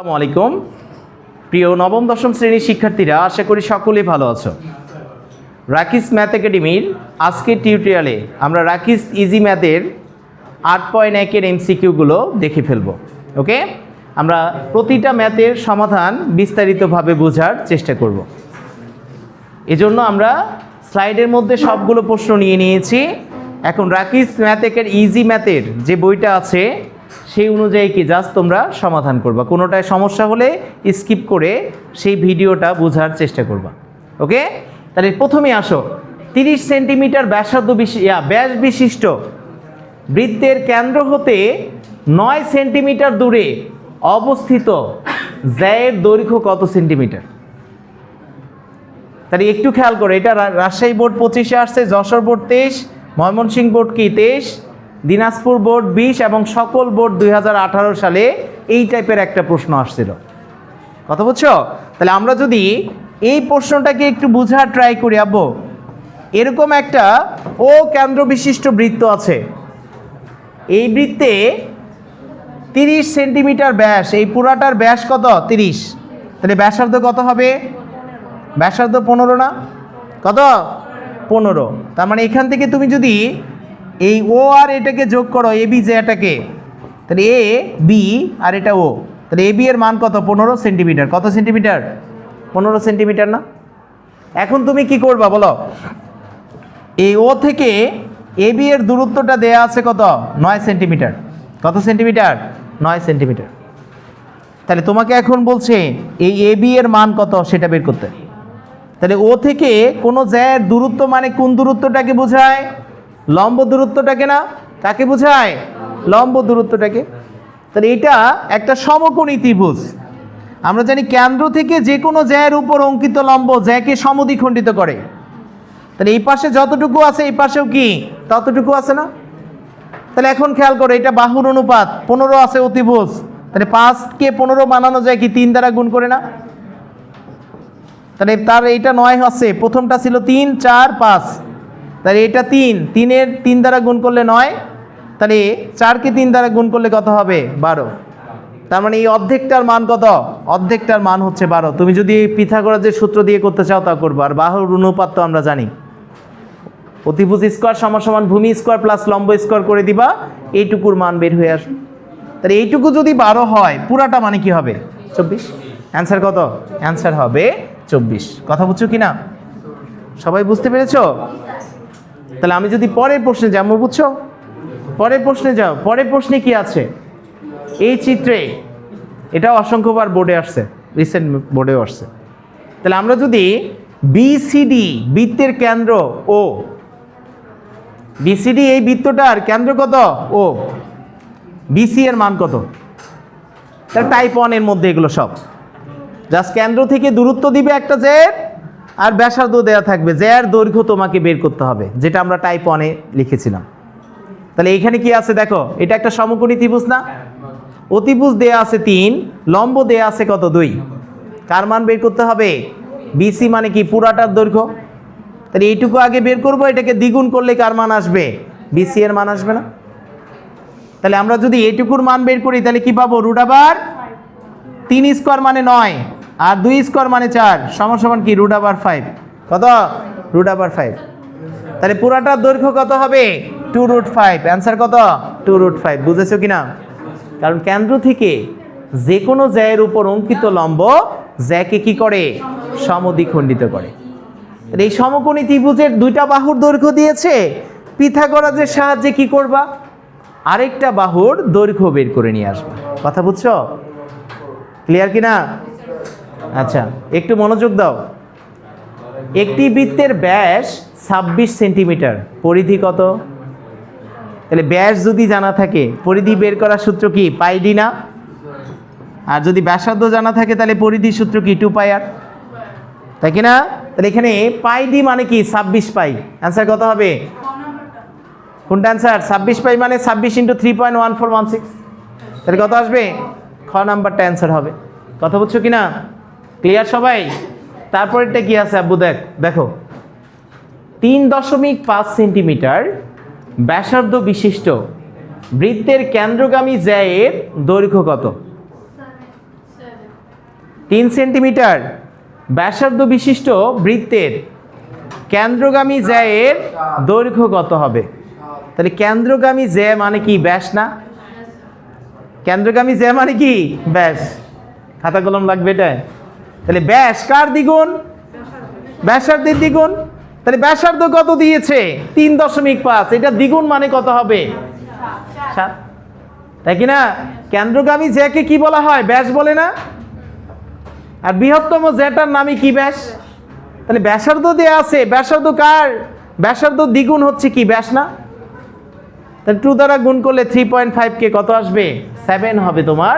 আসসালামু আলাইকুম প্রিয় নবম দশম শ্রেণীর শিক্ষার্থীরা, আশা করি সকলেই ভালো আছো। রাকিস ম্যাথ একাডেমির আজকের টিউটোরিয়ালে আমরা রাকিস ইজি ম্যাথের 8.1-এর এমসিকিউগুলো দেখে ফেলব। ওকে, আমরা প্রতিটা ম্যাথের সমাধান বিস্তারিতভাবে বোঝার চেষ্টা করব। এজন্য আমরা স্লাইডের মধ্যে সবগুলো প্রশ্ন নিয়ে নিয়েছি। এখন রাকিস ম্যাথ একের ইজি ম্যাথের যে বইটা আছে সেই অনুযায়ী কি জাস্ট তোমরা সমাধান করবা। কোনোটায় সমস্যা হলে স্কিপ করে সেই ভিডিওটা বোঝার চেষ্টা করবা। ওকে, তাহলে প্রথমে আসো। 30 সেন্টিমিটার ব্যাসার্ধ ব্যাস বিশিষ্ট বৃত্তের কেন্দ্র হতে 9 সেন্টিমিটার দূরে অবস্থিত জ্যায়ের দৈর্ঘ্য কত সেন্টিমিটার? তাহলে একটু খেয়াল করে, এটা রাজশাহী বোর্ড 25-এ আসছে, যশোর বোর্ড 23, ময়মনসিংহ বোর্ড কি 23, দিনাজপুর বোর্ড 20 এবং সকল বোর্ড 2018 সালে এই টাইপের একটা প্রশ্ন আসছিল। কথা বুঝছো? তাহলে আমরা যদি এই প্রশ্নটাকে একটু বোঝার ট্রাই করি, আব্বু, এরকম একটা ও কেন্দ্র বিশিষ্ট বৃত্ত আছে। এই বৃত্তে 30 সেন্টিমিটার ব্যাস, এই পুরাটার ব্যাস কত? 30। তাহলে ব্যাসার্ধ কত হবে? ব্যাসার্ধ 15 না? কত? 15। তার মানে এখান থেকে তুমি যদি এই ও আর এটাকে যোগ করো, এ বি যে এটাকে, তাহলে এ বি আর এটা ও, তাহলে এ বি এর মান কত? 15 সেন্টিমিটার। কত সেন্টিমিটার? 15 সেন্টিমিটার না? এখন তুমি কি করবা বলো? এই ও থেকে এ বি এর দূরত্বটা দেয়া আছে কত? 9 সেন্টিমিটার। কত সেন্টিমিটার? 9 সেন্টিমিটার। তাহলে তোমাকে এখন বলছে এই এ বি এর মান কত সেটা বের করতে। তাহলে ও থেকে কোনো জ্যায়ের দূরত্ব মানে কোন দূরত্বটাকে বোঝায়? লম্ব দূরত্বটাকে না? কাকে বোঝায়? লম্ব দূরত্বটাকে। তাহলে এটা একটা সমকোণী ত্রিভুজ। আমরা জানি কেন্দ্র থেকে যে কোনো জ্যায়ের উপর অঙ্কিত লম্ব জ্যাকে সমদ্বিখণ্ডিত করে। তাহলে এই পাশে যতটুকু আছে এই পাশেও কি ততটুকু আছে না? তাহলে এখন খেয়াল করো, এটা বাহুর অনুপাত 15 আছে অতিভুজ। তাহলে 5কে 15 বানানো যায় কি 3 দ্বারা গুণ করে না? তাহলে তার এইটা 9 আছে, প্রথমটা ছিল 3, 4, 5, তাহলে এটা 3-এর 3 দ্বারা গুণ করলে 9, তাহলে 4কে 3 দ্বারা গুণ করলে কত হবে? 12। তার মানে এই অর্ধেকটার মান কত? অর্ধেকটার মান হচ্ছে 12। তুমি যদি পিথাগোরাসের সূত্র দিয়ে করতে চাও তা করবো। আর বাহুর অনুপাত তো আমরা জানি, অতিভুজ স্কোয়ার সমান ভূমি স্কোয়ার প্লাস লম্ব স্কোয়ার করে দিবা, এইটুকুর মান বের হয়ে আসবে। তাহলে এইটুকু যদি 12 হয়, পুরাটা মানে কি হবে? 24। অ্যান্সার কত? অ্যান্সার হবে 24। কথা বুঝছো কি না? সবাই বুঝতে পেরেছো? তাহলে আমি যদি পরের প্রশ্নে যাবো, বুঝছো? পরের প্রশ্নে যাও। পরের প্রশ্নে কি আছে? এই চিত্রে, এটা অসংখ্যবার বোর্ডে আসছে, রিসেন্ট বোর্ডেও আসছে। তাহলে আমরা যদি বিসিডি বৃত্তের কেন্দ্র ও, বিসিডি এই বৃত্তটার কেন্দ্র কত? ও, বিসি এর মান কত? তাহলে টাইপ 1 এর মধ্যে এগুলো সব জাস্ট কেন্দ্র থেকে দূরত্ব দিবে একটা জ্যায়ের, আর ব্যাসার্ধ দেওয়া থাকবে, জ্যায়ের দৈর্ঘ্য তোমাকে বের করতে হবে, যেটা আমরা টাইপ 1-এ লিখেছিলাম। তাহলে এখানে কি আছে দেখো, এটা একটা সমকোণী ত্রিভুজ না? অতিভুজ দেয়া আছে 3, লম্ব দেয়া আছে কত? 2। কার মান বের করতে হবে? বিসি মানে কি? পুরাটার দৈর্ঘ্য। তাহলে এইটুকু আগে বের করব, এটাকে দ্বিগুণ করলে কার মান আসবে? বিসি এর মান আসবে না? তাহলে আমরা যদি এইটুকুর মান বের করি তাহলে কি পাবো? √3 স্কোয়ার মানে 9, আর 2 স্কোয়ার মানে 4, সমান কি? √5। কত? √5। তাহলে পুরাটার দৈর্ঘ্য কত হবে? 2√5। অ্যান্সার কত? 2√5। বুঝেছো কিনা? কারণ কেন্দ্র থেকে যে কোনো জ্যায়ের উপর অঙ্কিত লম্ব জ্যাকে কি করে? সমদ্বিখণ্ডিত করে। এই সমকোণী ত্রিভুজের 2টা বাহুর দৈর্ঘ্য দিয়েছে, পিথাগোরাসের সাহায্যে কি করবা? আরেকটা বাহুর দৈর্ঘ্য বের করে নিয়ে আসবা। কথা বুঝছো? ক্লিয়ার কিনা? আচ্ছা, একটু মনোযোগ দাও। একটি বৃত্তের ব্যাস 26 সেন্টিমিটার, পরিধি কত? তাহলে ব্যাস যদি জানা থাকে, পরিধি বের করার সূত্র কি? পাই ডি না? আর যদি ব্যাসার্ধ জানা থাকে তাহলে পরিধির সূত্র কি? 2πr, তাই কি না? তাহলে এখানে পাই ডি মানে কি? 26 পাই। অ্যান্সার কত হবে? কোনটা অ্যান্সার? 26 পাই মানে 26 × 3.1416। তাহলে কত আসবে? খ নাম্বারটা অ্যান্সার হবে। কথা বুঝছো কিনা? ক্লিয়ার সবাই? তারপরেরটা কি আছে আব্বু? দেখো 3.5 সেন্টিমিটার ব্যাসার্ধ বিশিষ্ট বৃত্তের কেন্দ্রগামী জ্যায়ের দৈর্ঘ্য কত? 3 সেন্টিমিটার ব্যাসার্ধ বিশিষ্ট বৃত্তের কেন্দ্রগামী জ্যায়ের দৈর্ঘ্য কত হবে? তাহলে কেন্দ্রগামী জ্যা মানে কি? ব্যাস না? কেন্দ্রগামী জ্যা মানে কি? ব্যাস। খাতা কলম লাগবে এটা। তাহলে ব্যাস কার দ্বিগুণ? ব্যাসার্ধের দ্বিগুণ। তাহলে ব্যাসার্ধ কত দিয়েছে? 3.5। এটা দ্বিগুণ মানে কত হবে? 7। তাই কি না? কেন্দ্রগামী জ্যাকে কি বলা হয়? ব্যাস বলে না? আর বৃহত্তম জ্যাটার নামই কি? ব্যাস। তাহলে ব্যাসার্ধ দেয়া আছে, ব্যাসার্ধ কার? ব্যাসার্ধ দ্বিগুণ হচ্ছে কি? ব্যাস না? তাহলে 2 দ্বারা গুণ করলে 3.5 কে কত আসবে? 7 হবে তোমার